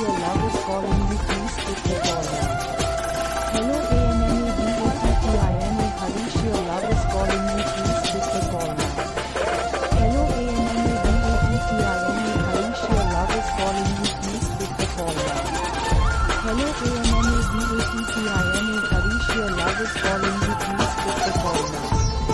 your love is calling you, please pick the call now. Hello ANNABATTINA Harish, your love is calling you, please pick the call now. Hello ANNABATTINA Harish, your love is calling you, please pick the call now. Hello ANNABATTINA Harish, your love is calling you, please pick the call now.